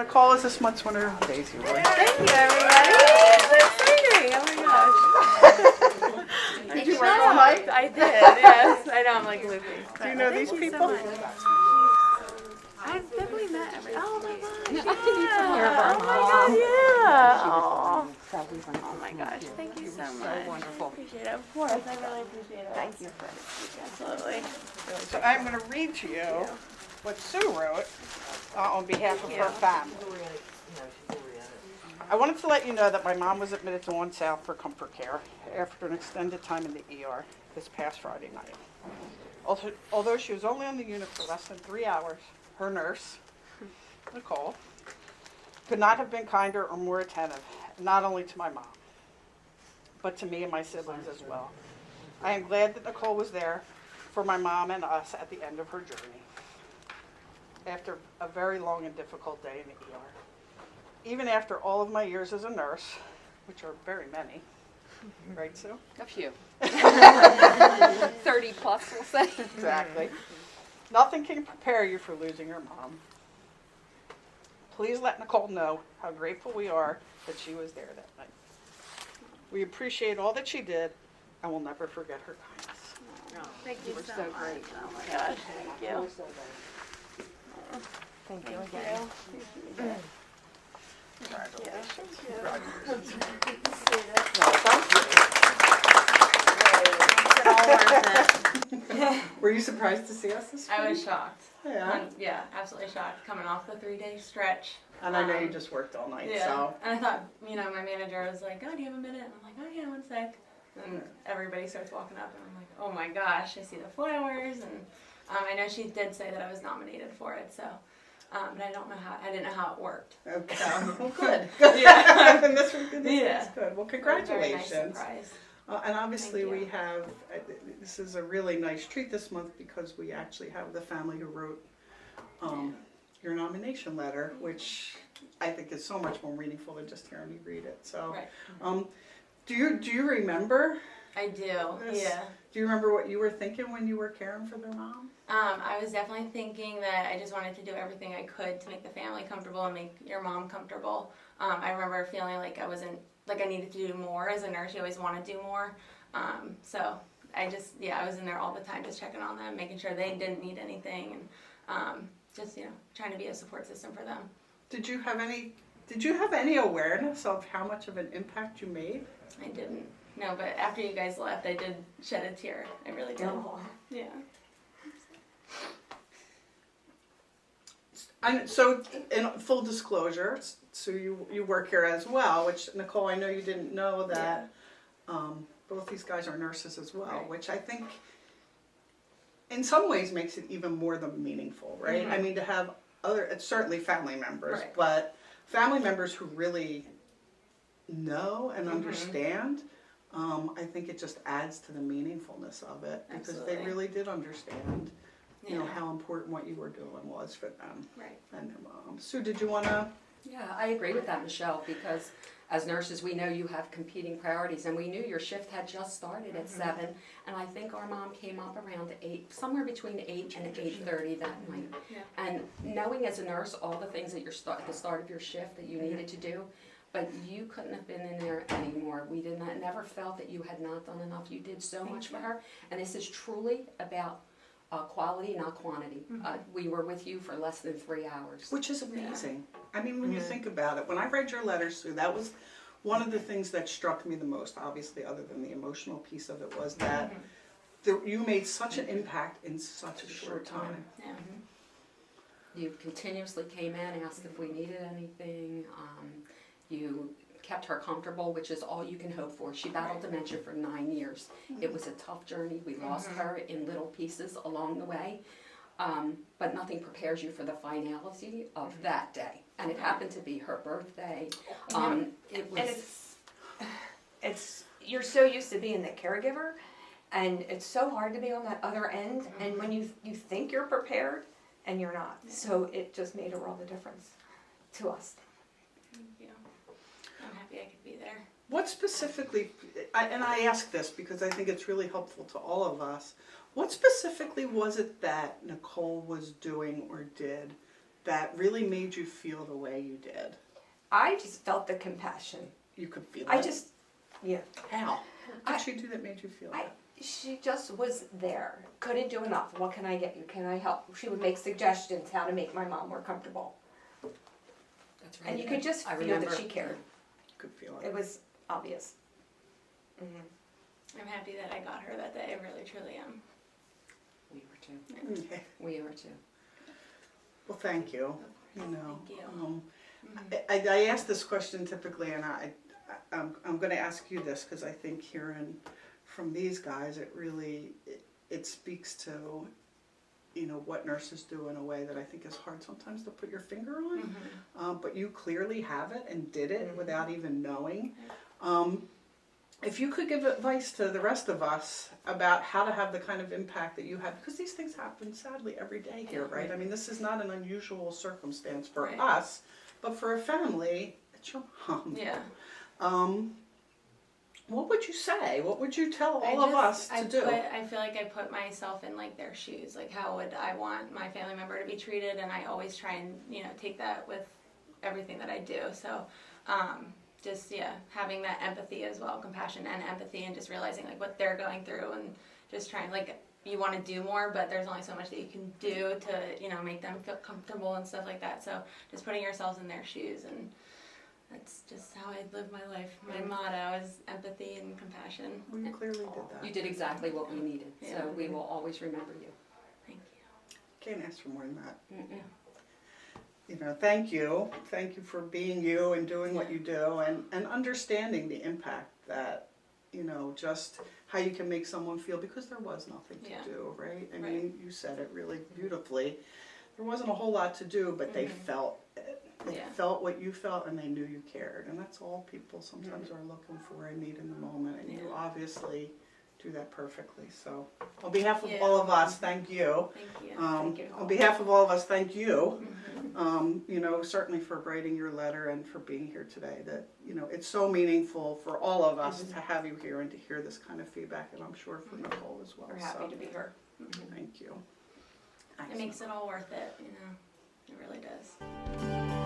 Nicole is this month's winner of the Daisy Award. Thank you, everybody. It's exciting. Oh my gosh. Did you work all night? I did, yes. I know, I'm like loopy. Do you know these people? I've definitely met everyone. Oh my gosh. Yeah. Yeah. Oh my god, yeah. Oh my gosh. Thank you so much. So wonderful. I appreciate it. Of course. I really appreciate it. Thank you. Absolutely. So I'm going to read to you what Sue wrote on behalf of her family. I wanted to let you know that my mom was admitted to One South for comfort care after an extended time in the ER this past Friday night. Although she was only on the unit for less than 3 hours, her nurse, Nicole, could not have been kinder or more attentive, not only to my mom, but to me and my siblings as well. I am glad that Nicole was there for my mom and us at the end of her journey, after a very long and difficult day in the ER. Even after all of my years as a nurse, which are very many, right, Sue? A few. 30 plus, we'll say. Exactly. Nothing can prepare you for losing your mom. Please let Nicole know how grateful we are that she was there that night. We appreciate all that she did and will never forget her kindness. Thank you so so much. great. Oh my gosh. Thank you. Thank you Thank again. you. Congratulations. Congratulations. Were you surprised to see us this week? I was shocked. Yeah. Yeah, absolutely shocked. Coming off the 3-day stretch. And I know you just worked all night, Yeah. so. And I thought, my manager was like, "Oh, do you have a minute?" And I'm like, "Oh yeah, 1 sec." And everybody starts walking up, and I'm like, "Oh my gosh!" I see the flowers, and I know she did say that I was nominated for it, so. But I didn't know how it worked. Okay. So. Well, good. Yeah. And this was good. Yeah. That's good. Well, Very nice congratulations. surprise. And obviously Thank you. we have, this is a really nice treat this month because we actually have the family who wrote your nomination letter, which I think is so much more meaningful than just hearing you read it. So, Right. do you remember? I do. Yes. Yeah. Do you remember what you were thinking when you were caring for their mom? I was definitely thinking that I just wanted to do everything I could to make the family comfortable and make your mom comfortable. I remember feeling like I needed to do more as a nurse. You always want to do more. So I was in there all the time just checking on them, making sure they didn't need anything, and trying to be a support system for them. Did you have any awareness of how much of an impact you made? I didn't. No, but after you guys left, I did shed a tear. I really did. Oh. Yeah. So, in full disclosure, so you work here as well, which, Nicole, I know you didn't know that both these guys are nurses as well, Right. which I think in some ways makes it even more than meaningful, right? Mm-hmm. I mean, to have it's certainly family members, Right. but family members who really know and understand, I think it just adds to the meaningfulness of it because Absolutely. they really did understand. You know, Yeah. how important what you were doing was for them Right. and their mom. Sue, did you want to? Yeah, I agree with that, Michelle, because as nurses, we know you have competing priorities, and we knew your shift had just started at 7, and I think our mom came up around 8, somewhere between 8 and 8:30 that night. Yeah. And knowing as a nurse all the things that at the start of your shift that you needed to do, but you couldn't have been in there anymore. We never felt that you had not done enough. You did so much for her, and this is truly about quality, not quantity. We were with you for less than 3 hours. Which is amazing. I mean, when you think about it, when I read your letter, Sue, that was one of the things that struck me the most, obviously, other than the emotional piece of it, was that you made such an impact in such a short time. Yeah. You continuously came in, asked if we needed anything. You kept her comfortable, which is all you can hope for. She battled dementia for 9 years. It was a tough journey. We lost her in little pieces along the way. But nothing prepares you for the finality of that day. And it happened to be her birthday. It was... And it's you're so used to being the caregiver, and it's so hard to be on that other end, and when you think you're prepared, and you're not. So it just made a world of difference to us. Thank you. I'm happy I could be there. What specifically, and I ask this because I think it's really helpful to all of us, what specifically was it that Nicole was doing or did that really made you feel the way you did? I just felt the compassion. You could feel I it. just, yeah. How? What did she do that made you feel that? She just was there. Couldn't do enough. What can I get you? Can I help? She would make suggestions how to make my mom more comfortable. That's right. And you could just I feel remember. that she cared. You could feel it. It was obvious. I'm happy that I got her that day. I really, truly am. We were too. Okay. We were too. Well, thank you. You know, Thank you. I ask this question typically, and I'm going to ask you this because I think hearing from these guys, it really it speaks to, you know, what nurses do in a way that I think is hard sometimes to put your finger on. But you clearly have it and did it without even knowing. If you could give advice to the rest of us about how to have the kind of impact that you had, because these things happen sadly every day here, right? I mean, this is not an unusual circumstance for Right. us, but for a family, it's your mom. Yeah. What would you say? What would you tell I all of just- us to do? I feel like I put myself in like their shoes. Like how would I want my family member to be treated? And I always try and, you know, take that with everything that I do. So, just, yeah, having that empathy as well, compassion and empathy, and just realizing like what they're going through, and just trying, like, you want to do more, but there's only so much that you can do to, you know, make them feel comfortable and stuff like that. So just putting yourselves in their shoes, and that's just how I live my life. My motto is empathy and compassion. Well, you clearly did that. You did exactly what we needed. Yeah. So we will always remember you. Thank you. Can't ask for more than that. Mm-mm. You know, thank you. Thank you for being you and doing what you do and understanding the impact that, you know, just how you can make someone feel, because there was nothing to Yeah. do, right? I Right. mean, you said it really beautifully. There wasn't a whole lot to do, but they felt it. They Yeah. felt what you felt, and they knew you cared. And that's all people sometimes are looking for and need in the moment. And you Yeah. obviously do that perfectly. So on behalf of Yeah. all of us, thank you. Thank you. Thank you. On behalf of all of us, thank you. You know, certainly for writing your letter and for being here today. That, you know, it's so meaningful for all of us to have you here and to hear this kind of feedback, and I'm sure for Nicole as well. We're happy So, to be here. thank you. It makes it all worth it, you know. It really does.